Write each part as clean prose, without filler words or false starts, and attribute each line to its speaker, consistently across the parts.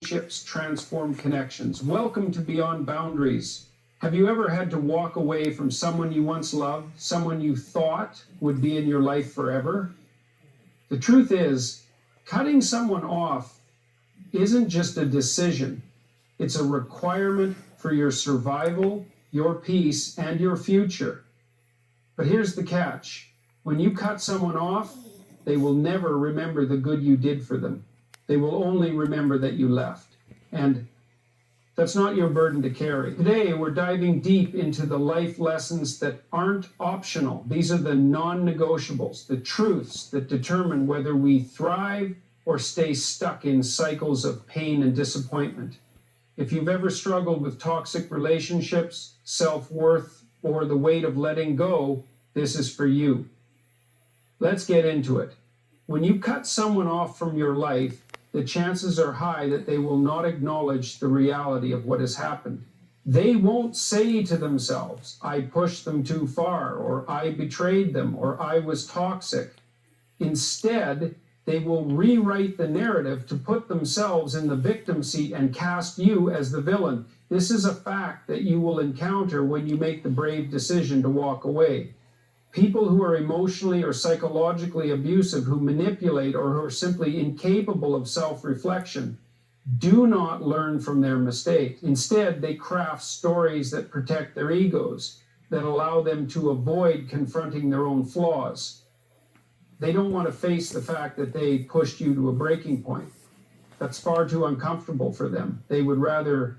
Speaker 1: Relationships transform connections. Welcome to Beyond Boundaries. Have you ever had to walk away from someone you once loved, someone you thought would be in your life forever? The truth is, cutting someone off isn't just a decision. It's a requirement for your survival, your peace, and your future. But here's the catch. When you cut someone off, they will never remember the good you did for them. They will only remember that you left. And that's not your burden to carry. Today, we're diving deep into the life lessons that aren't optional. These are the non-negotiables, the truths that determine whether we thrive or stay stuck in cycles of pain and disappointment. If you've ever struggled with toxic relationships, self-worth, or the weight of letting go, this is for you. Let's get into it. When you cut someone off from your life, the chances are high that they will not acknowledge the reality of what has happened. They won't say to themselves, I pushed them too far, or I betrayed them, or I was toxic. Instead, they will rewrite the narrative to put themselves in the victim seat and cast you as the villain. This is a fact that you will encounter when you make the brave decision to walk away. People who are emotionally or psychologically abusive, who manipulate, or who are simply incapable of self-reflection, do not learn from their mistakes. Instead, they craft stories that protect their egos, that allow them to avoid confronting their own flaws. They don't want to face the fact that they pushed you to a breaking point. That's far too uncomfortable for them. They would rather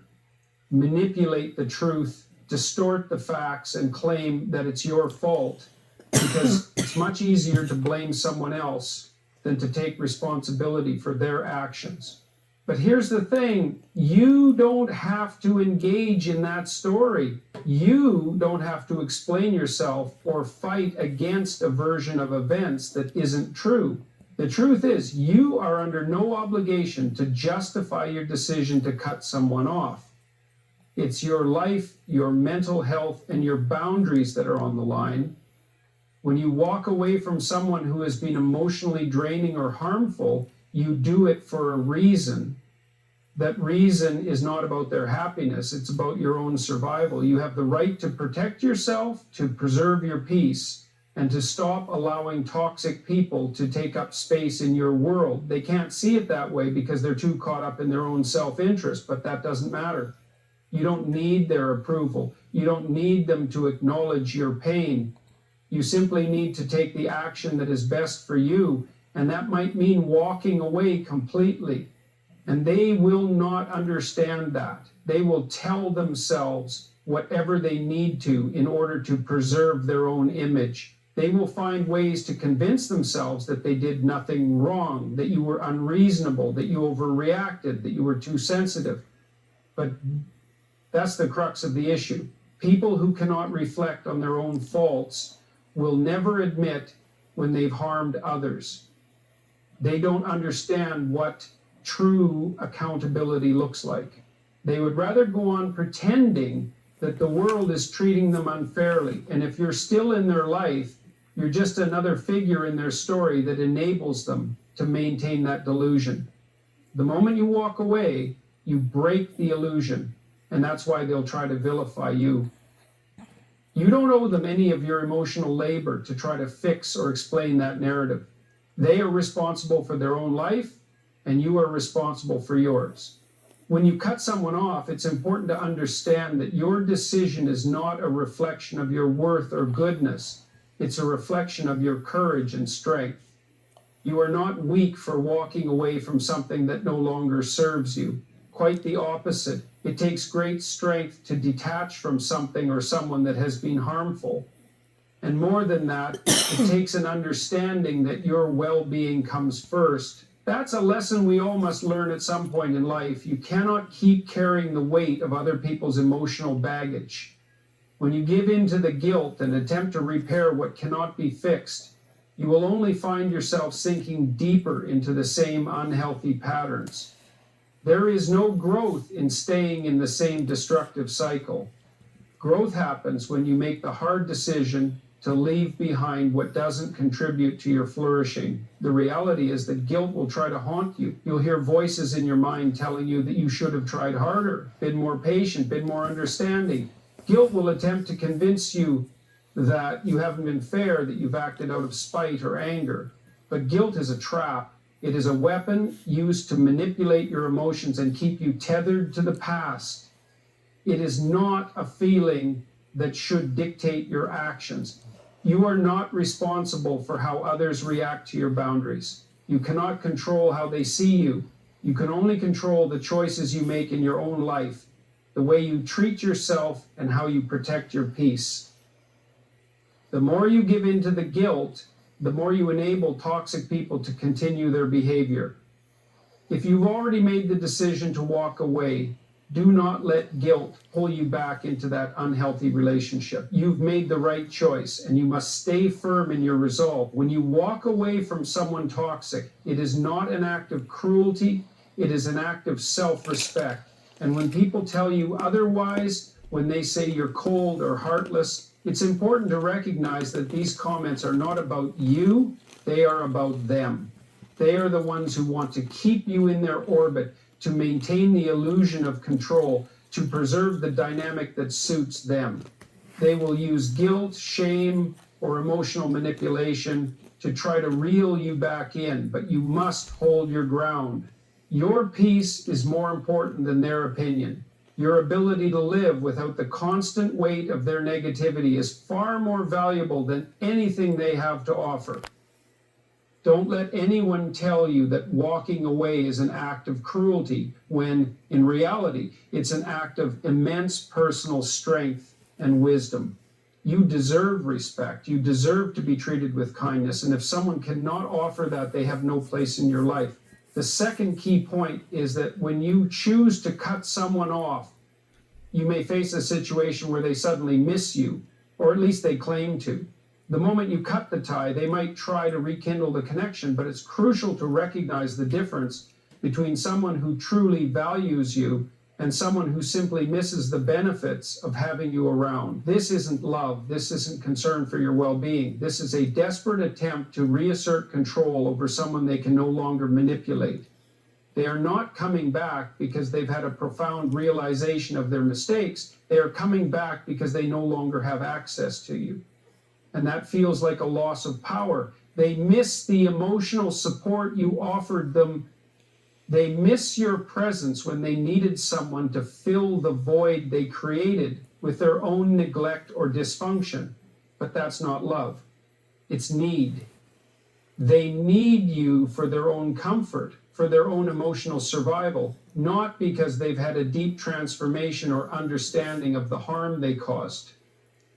Speaker 1: manipulate the truth, distort the facts, and claim that it's your fault, because it's much easier to blame someone else than to take responsibility for their actions. But here's the thing, you don't have to engage in that story. You don't have to explain yourself or fight against a version of events that isn't true. The truth is, you are under no obligation to justify your decision to cut someone off. It's your life, your mental health, and your boundaries that are on the line. When you walk away from someone who has been emotionally draining or harmful, you do it for a reason. That reason is not about their happiness, it's about your own survival. You have the right to protect yourself, to preserve your peace, and to stop allowing toxic people to take up space in your world. They can't see it that way because they're too caught up in their own self-interest, but that doesn't matter. You don't need their approval. You don't need them to acknowledge your pain. You simply need to take the action that is best for you, and that might mean walking away completely. And they will not understand that. They will tell themselves whatever they need to in order to preserve their own image. They will find ways to convince themselves that they did nothing wrong, that you were unreasonable, that you overreacted, that you were too sensitive. But that's the crux of the issue. People who cannot reflect on their own faults will never admit when they've harmed others. They don't understand what true accountability looks like. They would rather go on pretending that the world is treating them unfairly. And if you're still in their life, you're just another figure in their story that enables them to maintain that delusion. The moment you walk away, you break the illusion, and that's why they'll try to vilify you. You don't owe them any of your emotional labor to try to fix or explain that narrative. They are responsible for their own life, and you are responsible for yours. When you cut someone off, it's important to understand that your decision is not a reflection of your worth or goodness. It's a reflection of your courage and strength. You are not weak for walking away from something that no longer serves you. Quite the opposite. It takes great strength to detach from something or someone that has been harmful. And more than that, it takes an understanding that your well-being comes first. That's a lesson we all must learn at some point in life. You cannot keep carrying the weight of other people's emotional baggage. When you give in to the guilt and attempt to repair what cannot be fixed, you will only find yourself sinking deeper into the same unhealthy patterns. There is no growth in staying in the same destructive cycle. Growth happens when you make the hard decision to leave behind what doesn't contribute to your flourishing. The reality is that guilt will try to haunt you. You'll hear voices in your mind telling you that you should have tried harder, been more patient, been more understanding. Guilt will attempt to convince you that you haven't been fair, that you've acted out of spite or anger. But guilt is a trap. It is a weapon used to manipulate your emotions and keep you tethered to the past. It is not a feeling that should dictate your actions. You are not responsible for how others react to your boundaries. You cannot control how they see you. You can only control the choices you make in your own life, the way you treat yourself, and how you protect your peace. The more you give in to the guilt, the more you enable toxic people to continue their behavior. If you've already made the decision to walk away, do not let guilt pull you back into that unhealthy relationship. You've made the right choice, and you must stay firm in your resolve. When you walk away from someone toxic, it is not an act of cruelty, it is an act of self-respect. And when people tell you otherwise, when they say you're cold or heartless, it's important to recognize that these comments are not about you, they are about them. They are the ones who want to keep you in their orbit, to maintain the illusion of control, to preserve the dynamic that suits them. They will use guilt, shame, or emotional manipulation to try to reel you back in, but you must hold your ground. Your peace is more important than their opinion. Your ability to live without the constant weight of their negativity is far more valuable than anything they have to offer. Don't let anyone tell you that walking away is an act of cruelty, when in reality, it's an act of immense personal strength and wisdom. You deserve respect. You deserve to be treated with kindness. And if someone cannot offer that, they have no place in your life. The second key point is that when you choose to cut someone off, you may face a situation where they suddenly miss you, or at least they claim to. The moment you cut the tie, they might try to rekindle the connection, but it's crucial to recognize the difference between someone who truly values you and someone who simply misses the benefits of having you around. This isn't love. This isn't concern for your well-being. This is a desperate attempt to reassert control over someone they can no longer manipulate. They are not coming back because they've had a profound realization of their mistakes. They are coming back because they no longer have access to you. And that feels like a loss of power. They miss the emotional support you offered them. They miss your presence when they needed someone to fill the void they created with their own neglect or dysfunction. But that's not love. It's need. They need you for their own comfort, for their own emotional survival, not because they've had a deep transformation or understanding of the harm they caused.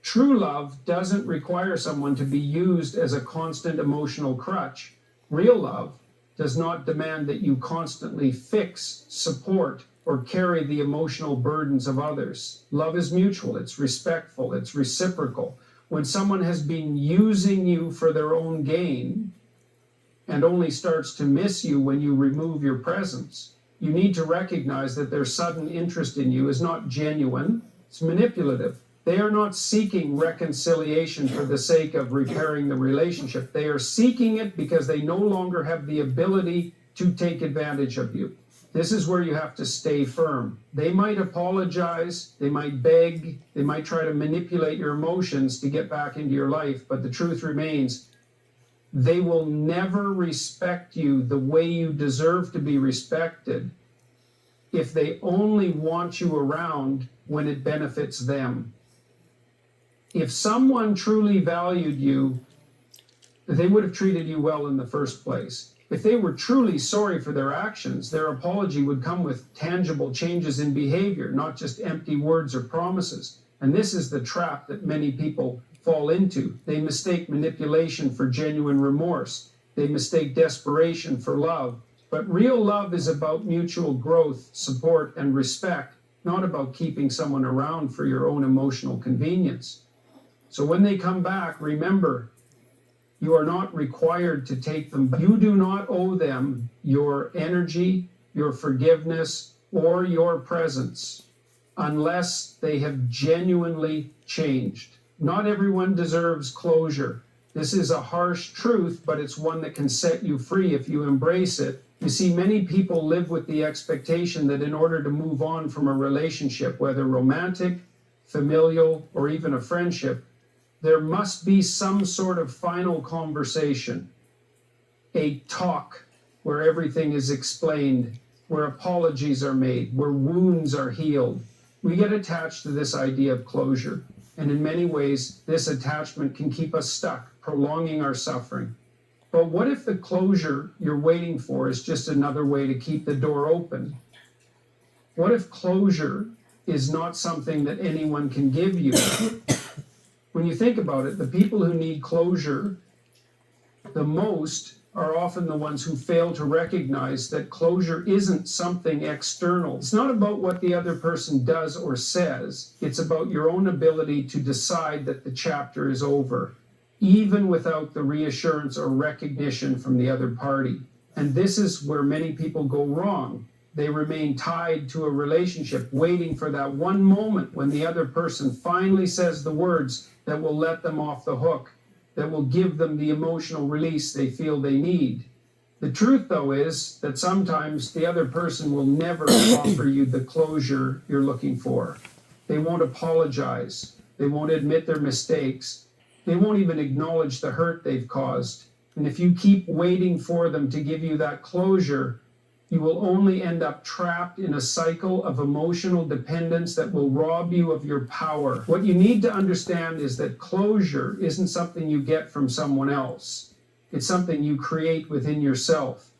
Speaker 1: True love doesn't require someone to be used as a constant emotional crutch. Real love does not demand that you constantly fix, support, or carry the emotional burdens of others. Love is mutual, it's respectful, it's reciprocal. When someone has been using you for their own gain and only starts to miss you when you remove your presence, you need to recognize that their sudden interest in you is not genuine, it's manipulative. They are not seeking reconciliation for the sake of repairing the relationship. They are seeking it because they no longer have the ability to take advantage of you. This is where you have to stay firm. They might apologize, they might beg, they might try to manipulate your emotions to get back into your life, but the truth remains, they will never respect you the way you deserve to be respected if they only want you around when it benefits them. If someone truly valued you, they would have treated you well in the first place. If they were truly sorry for their actions, their apology would come with tangible changes in behavior, not just empty words or promises. And this is the trap that many people fall into. They mistake manipulation for genuine remorse. They mistake desperation for love. But real love is about mutual growth, support, and respect, not about keeping someone around for your own emotional convenience. So when they come back, remember, you are not required to take them back. You do not owe them your energy, your forgiveness, or your presence unless they have genuinely changed. Not everyone deserves closure. This is a harsh truth, but it's one that can set you free if you embrace it. You see, many people live with the expectation that in order to move on from a relationship, whether romantic, familial, or even a friendship, there must be some sort of final conversation, a talk where everything is explained, where apologies are made, where wounds are healed. We get attached to this idea of closure, and in many ways, this attachment can keep us stuck, prolonging our suffering. But what if the closure you're waiting for is just another way to keep the door open? What if closure is not something that anyone can give you? When you think about it, the people who need closure the most are often the ones who fail to recognize that closure isn't something external. It's not about what the other person does or says. It's about your own ability to decide that the chapter is over, even without the reassurance or recognition from the other party. And this is where many people go wrong. They remain tied to a relationship, waiting for that one moment when the other person finally says the words that will let them off the hook, that will give them the emotional release they feel they need. The truth, though, is that sometimes the other person will never offer you the closure you're looking for. They won't apologize. They won't admit their mistakes. They won't even acknowledge the hurt they've caused. And if you keep waiting for them to give you that closure, you will only end up trapped in a cycle of emotional dependence that will rob you of your power. What you need to understand is that closure isn't something you get from someone else. It's something you create within yourself.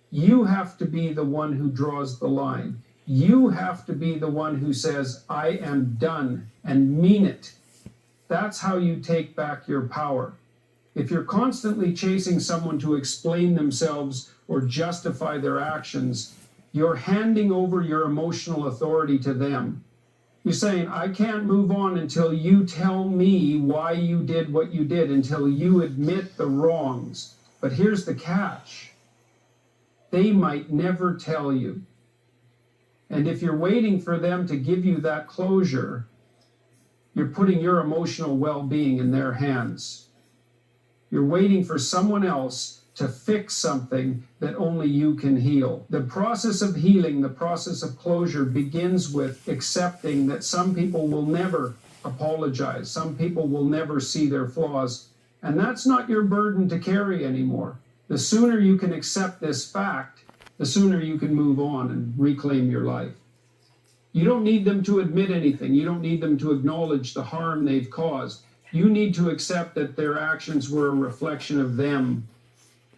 Speaker 1: You have to be the one who draws the line. You have to be the one who says, I am done, and mean it. That's how you take back your power. If you're constantly chasing someone to explain themselves or justify their actions, you're handing over your emotional authority to them. You're saying, I can't move on until you tell me why you did what you did, until you admit the wrongs. But here's the catch. They might never tell you. And if you're waiting for them to give you that closure, you're putting your emotional well-being in their hands. You're waiting for someone else to fix something that only you can heal. The process of healing, the process of closure begins with accepting that some people will never apologize. Some people will never see their flaws. And that's not your burden to carry anymore. The sooner you can accept this fact, the sooner you can move on and reclaim your life. You don't need them to admit anything. You don't need them to acknowledge the harm they've caused. You need to accept that their actions were a reflection of them,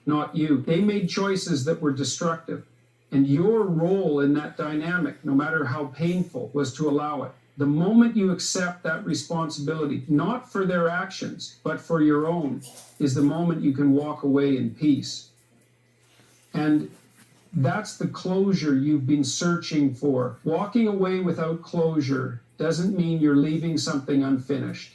Speaker 1: not you. They made choices that were destructive. And your role in that dynamic, no matter how painful, was to allow it. The moment you accept that responsibility, not for their actions, but for your own, is the moment you can walk away in peace. And that's the closure you've been searching for. Walking away without closure doesn't mean you're leaving something unfinished.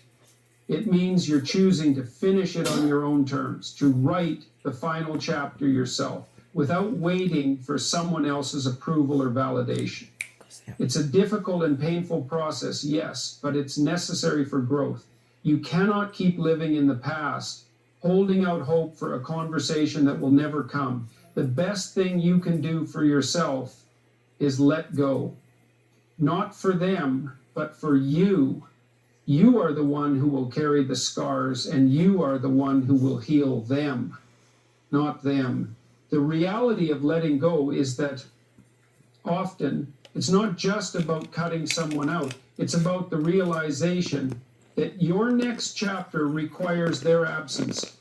Speaker 1: It means you're choosing to finish it on your own terms, to write the final chapter yourself, without waiting for someone else's approval or validation. It's a difficult and painful process, yes, but it's necessary for growth. You cannot keep living in the past, holding out hope for a conversation that will never come. The best thing you can do for yourself is let go. Not for them, but for you. You are the one who will carry the scars, and you are the one who will heal them, not them. The reality of letting go is that often it's not just about cutting someone out. It's about the realization that your next chapter requires their absence.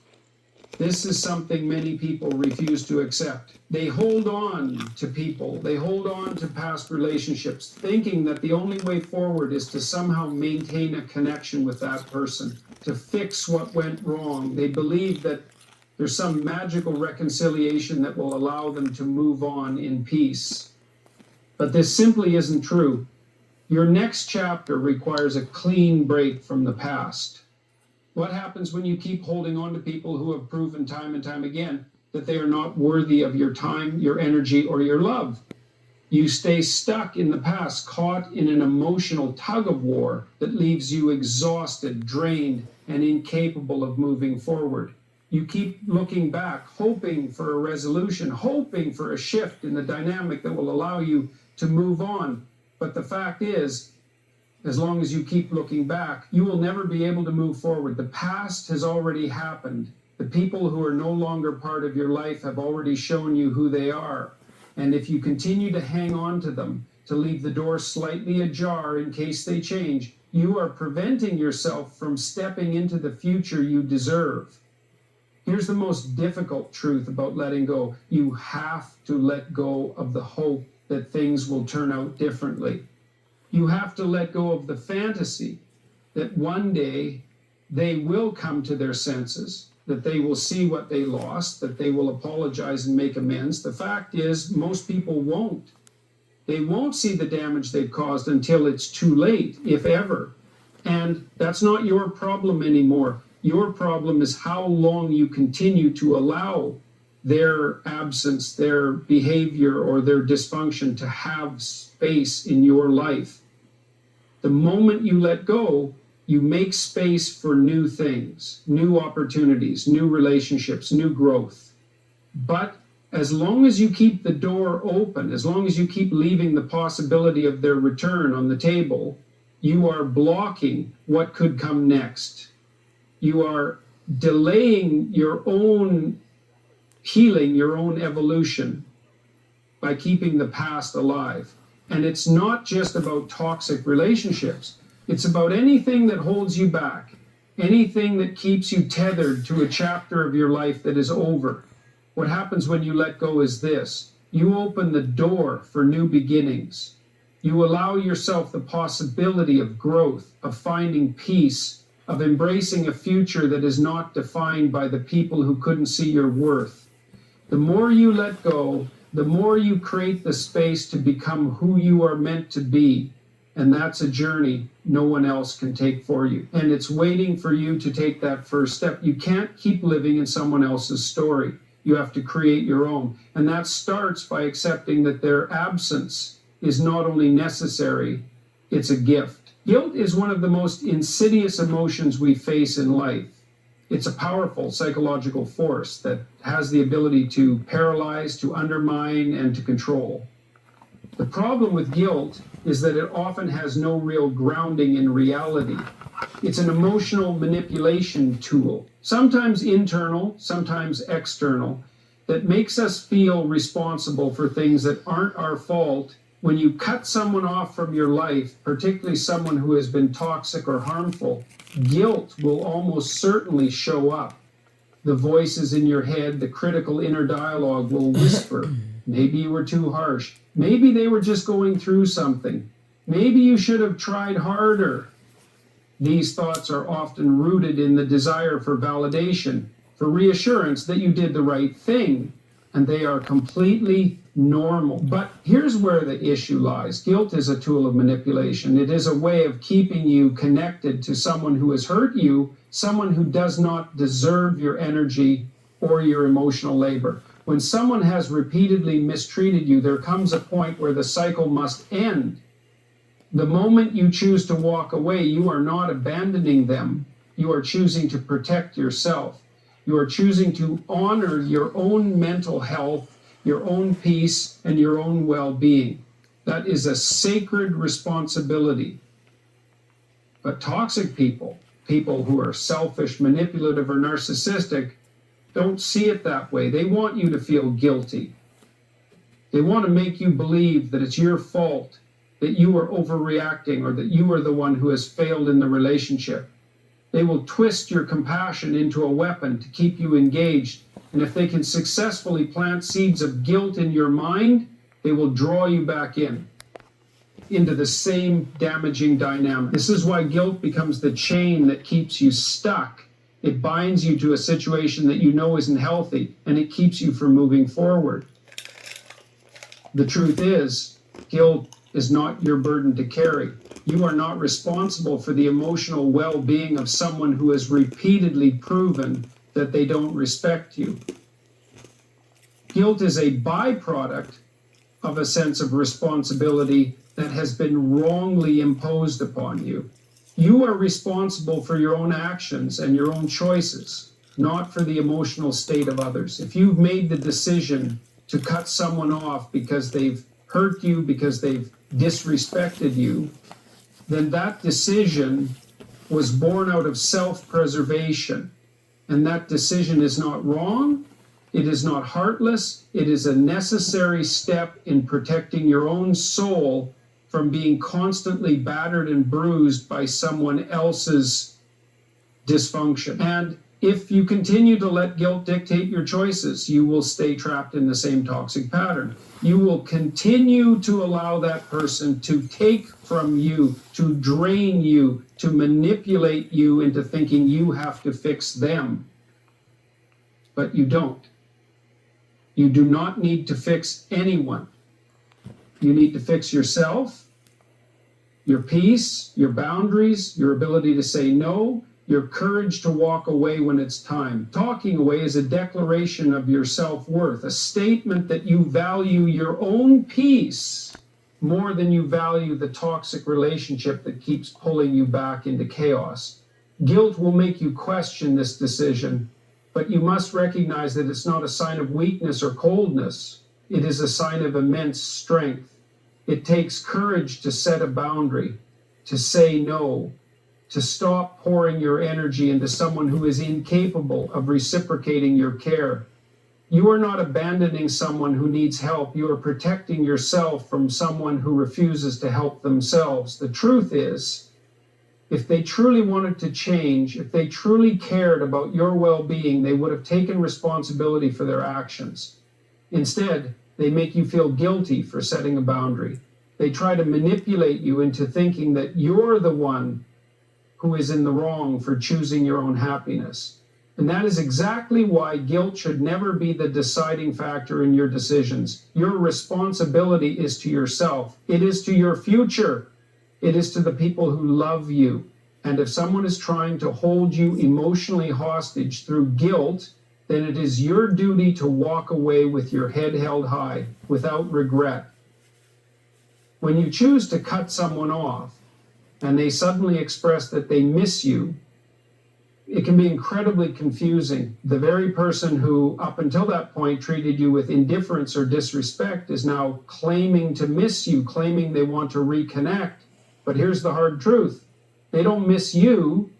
Speaker 1: This is something many people refuse to accept. They hold on to people, they hold on to past relationships, thinking that the only way forward is to somehow maintain a connection with that person, to fix what went wrong. They believe that there's some magical reconciliation that will allow them to move on in peace. But this simply isn't true. Your next chapter requires a clean break from the past. What happens when you keep holding on to people who have proven time and time again that they are not worthy of your time, your energy, or your love? You stay stuck in the past, caught in an emotional tug of war that leaves you exhausted, drained, and incapable of moving forward. You keep looking back, hoping for a resolution, hoping for a shift in the dynamic that will allow you to move on. But the fact is, as long as you keep looking back, you will never be able to move forward. The past has already happened. The people who are no longer part of your life have already shown you who they are. And if you continue to hang on to them, to leave the door slightly ajar in case they change, you are preventing yourself from stepping into the future you deserve. Here's the most difficult truth about letting go. You have to let go of the hope that things will turn out differently. You have to let go of the fantasy that one day they will come to their senses, that they will see what they lost, that they will apologize and make amends. The fact is, most people won't. They won't see the damage they've caused until it's too late, if ever. And that's not your problem anymore. Your problem is how long you continue to allow their absence, their behavior, or their dysfunction to have space in your life. The moment you let go, you make space for new things, new opportunities, new relationships, new growth. But as long as you keep the door open, as long as you keep leaving the possibility of their return on the table, you are blocking what could come next. You are delaying your own healing, your own evolution by keeping the past alive. And it's not just about toxic relationships. It's about anything that holds you back, anything that keeps you tethered to a chapter of your life that is over. What happens when you let go is this: you open the door for new beginnings. You allow yourself the possibility of growth, of finding peace, of embracing a future that is not defined by the people who couldn't see your worth. The more you let go, the more you create the space to become who you are meant to be. And that's a journey no one else can take for you. And it's waiting for you to take that first step. You can't keep living in someone else's story. You have to create your own. And that starts by accepting that their absence is not only necessary, it's a gift. Guilt is one of the most insidious emotions we face in life. It's a powerful psychological force that has the ability to paralyze, to undermine, and to control. The problem with guilt is that it often has no real grounding in reality. It's an emotional manipulation tool, sometimes internal, sometimes external, that makes us feel responsible for things that aren't our fault. When you cut someone off from your life, particularly someone who has been toxic or harmful, guilt will almost certainly show up. The voices in your head, the critical inner dialogue will whisper, maybe you were too harsh. Maybe they were just going through something. Maybe you should have tried harder. These thoughts are often rooted in the desire for validation, for reassurance that you did the right thing, and they are completely normal. But here's where the issue lies. Guilt is a tool of manipulation. It is a way of keeping you connected to someone who has hurt you, someone who does not deserve your energy or your emotional labor. When someone has repeatedly mistreated you, there comes a point where the cycle must end. The moment you choose to walk away, you are not abandoning them. You are choosing to protect yourself. You are choosing to honor your own mental health, your own peace, and your own well-being. That is a sacred responsibility. But toxic people, people who are selfish, manipulative, or narcissistic, don't see it that way. They want you to feel guilty. They want to make you believe that it's your fault, that you are overreacting, or that you are the one who has failed in the relationship. They will twist your compassion into a weapon to keep you engaged. And if they can successfully plant seeds of guilt in your mind, they will draw you back into the same damaging dynamic. This is why guilt becomes the chain that keeps you stuck. It binds you to a situation that you know isn't healthy, and it keeps you from moving forward. The truth is, guilt is not your burden to carry. You are not responsible for the emotional well-being of someone who has repeatedly proven that they don't respect you. Guilt is a byproduct of a sense of responsibility that has been wrongly imposed upon you. You are responsible for your own actions and your own choices, not for the emotional state of others. If you've made the decision to cut someone off because they've hurt you, because they've disrespected you, then that decision was born out of self-preservation. And that decision is not wrong. It is not heartless. It is a necessary step in protecting your own soul from being constantly battered and bruised by someone else's dysfunction. And if you continue to let guilt dictate your choices, you will stay trapped in the same toxic pattern. You will continue to allow that person to take from you, to drain you, to manipulate you into thinking you have to fix them. But you don't. You do not need to fix anyone. You need to fix yourself, your peace, your boundaries, your ability to say no, your courage to walk away when it's time. Talking away is a declaration of your self-worth, a statement that you value your own peace more than you value the toxic relationship that keeps pulling you back into chaos. Guilt will make you question this decision, but you must recognize that it's not a sign of weakness or coldness. It is a sign of immense strength. It takes courage to set a boundary, to say no, to stop pouring your energy into someone who is incapable of reciprocating your care. You are not abandoning someone who needs help. You are protecting yourself from someone who refuses to help themselves. The truth is, if they truly wanted to change, if they truly cared about your well-being, they would have taken responsibility for their actions. Instead, they make you feel guilty for setting a boundary. They try to manipulate you into thinking that you're the one who is in the wrong for choosing your own happiness. And that is exactly why guilt should never be the deciding factor in your decisions. Your responsibility is to yourself. It is to your future. It is to the people who love you. And if someone is trying to hold you emotionally hostage through guilt, then it is your duty to walk away with your head held high, without regret. When you choose to cut someone off, and they suddenly express that they miss you, it can be incredibly confusing. The very person who, up until that point, treated you with indifference or disrespect is now claiming to miss you, claiming they want to reconnect. But here's the hard truth. They don't miss you.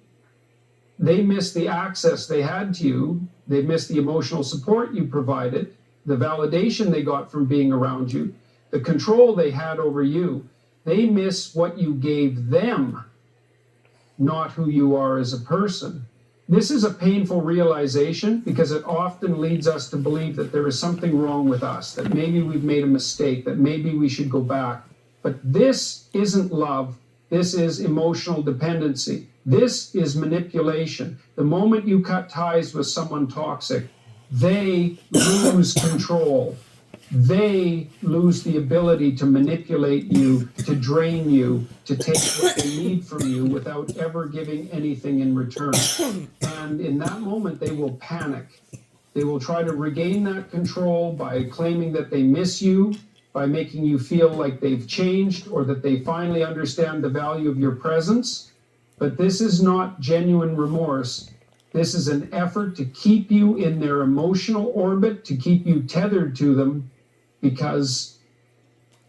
Speaker 1: They miss the access they had to you. They miss the emotional support you provided, the validation they got from being around you, the control they had over you. They miss what you gave them, not who you are as a person. This is a painful realization because it often leads us to believe that there is something wrong with us, that maybe we've made a mistake, that maybe we should go back. But this isn't love. This is emotional dependency. This is manipulation. The moment you cut ties with someone toxic, they lose control. They lose the ability to manipulate you, to drain you, to take what they need from you without ever giving anything in return. And in that moment, they will panic. They will try to regain that control by claiming that they miss you, by making you feel like they've changed or that they finally understand the value of your presence. But this is not genuine remorse. This is an effort to keep you in their emotional orbit, to keep you tethered to them, because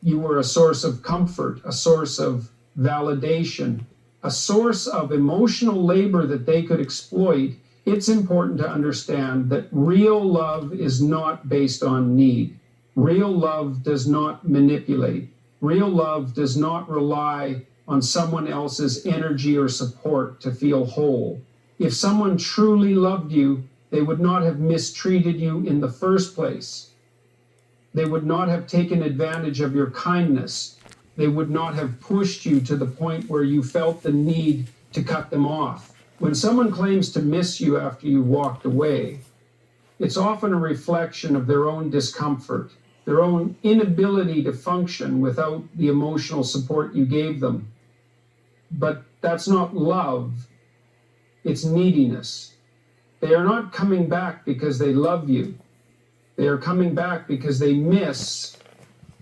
Speaker 1: you were a source of comfort, a source of validation, a source of emotional labor that they could exploit. It's important to understand that real love is not based on need. Real love does not manipulate. Real love does not rely on someone else's energy or support to feel whole. If someone truly loved you, they would not have mistreated you in the first place. They would not have taken advantage of your kindness. They would not have pushed you to the point where you felt the need to cut them off. When someone claims to miss you after you walked away, it's often a reflection of their own discomfort, their own inability to function without the emotional support you gave them. But that's not love, it's neediness. They are not coming back because they love you. They are coming back because they miss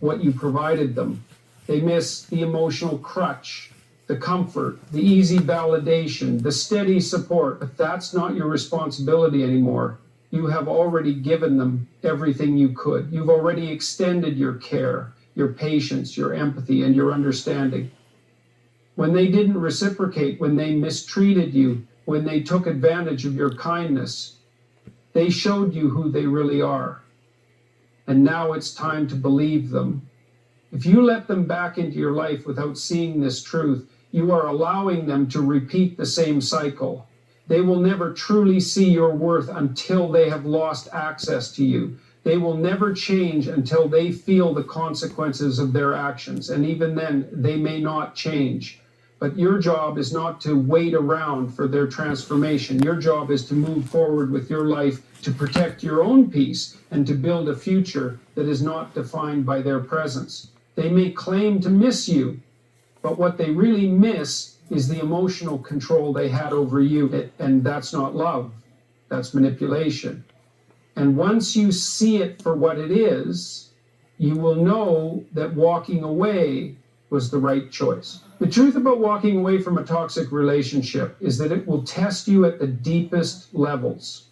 Speaker 1: what you provided them. They miss the emotional crutch, the comfort, the easy validation, the steady support. But that's not your responsibility anymore. You have already given them everything you could. You've already extended your care, your patience, your empathy, and your understanding. When they didn't reciprocate, when they mistreated you, when they took advantage of your kindness, they showed you who they really are. And now it's time to believe them. If you let them back into your life without seeing this truth, you are allowing them to repeat the same cycle. They will never truly see your worth until they have lost access to you. They will never change until they feel the consequences of their actions. And even then, they may not change. But your job is not to wait around for their transformation. Your job is to move forward with your life, to protect your own peace, and to build a future that is not defined by their presence. They may claim to miss you, but what they really miss is the emotional control they had over you. And that's not love, that's manipulation. And once you see it for what it is, you will know that walking away was the right choice. The truth about walking away from a toxic relationship is that it will test you at the deepest levels.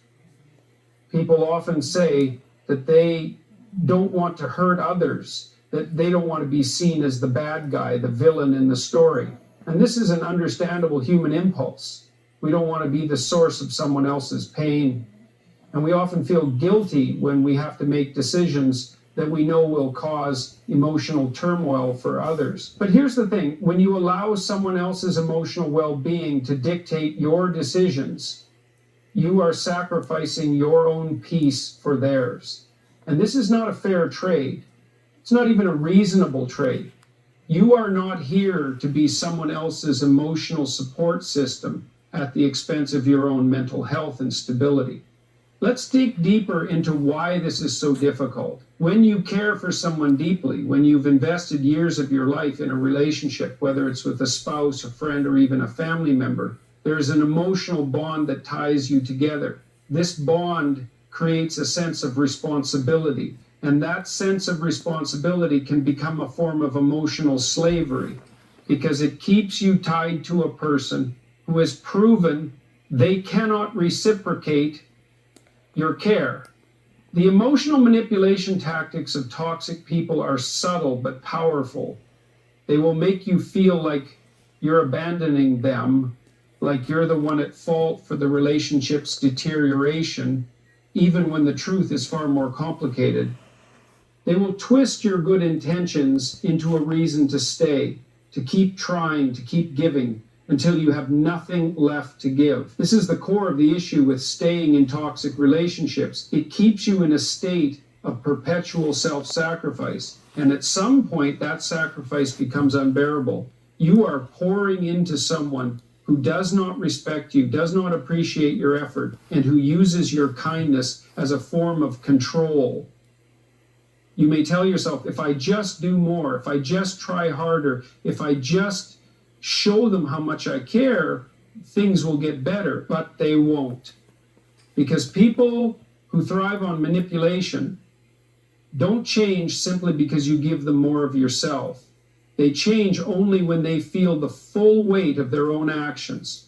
Speaker 1: People often say that they don't want to hurt others, that they don't want to be seen as the bad guy, the villain in the story. And this is an understandable human impulse. We don't want to be the source of someone else's pain. And we often feel guilty when we have to make decisions that we know will cause emotional turmoil for others. But here's the thing, when you allow someone else's emotional well-being to dictate your decisions, you are sacrificing your own peace for theirs. And this is not a fair trade. It's not even a reasonable trade. You are not here to be someone else's emotional support system at the expense of your own mental health and stability. Let's dig deeper into why this is so difficult. When you care for someone deeply, when you've invested years of your life in a relationship, whether it's with a spouse, a friend, or even a family member, there's an emotional bond that ties you together. This bond creates a sense of responsibility, and that sense of responsibility can become a form of emotional slavery because it keeps you tied to a person who has proven they cannot reciprocate your care. The emotional manipulation tactics of toxic people are subtle but powerful. They will make you feel like you're abandoning them, like you're the one at fault for the relationship's deterioration, even when the truth is far more complicated. They will twist your good intentions into a reason to stay, to keep trying, to keep giving, until you have nothing left to give. This is the core of the issue with staying in toxic relationships. It keeps you in a state of perpetual self-sacrifice. And at some point, that sacrifice becomes unbearable. You are pouring into someone who does not respect you, does not appreciate your effort, and who uses your kindness as a form of control. You may tell yourself, if I just do more, if I just try harder, if I just show them how much I care, things will get better, but they won't. Because people who thrive on manipulation don't change simply because you give them more of yourself. They change only when they feel the full weight of their own actions.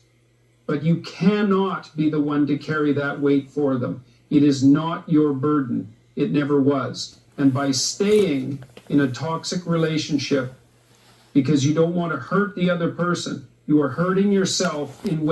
Speaker 1: But you cannot be the one to carry that weight for them. It is not your burden. It never was. And by staying in a toxic relationship because you don't want to hurt the other person, you are hurting yourself in ways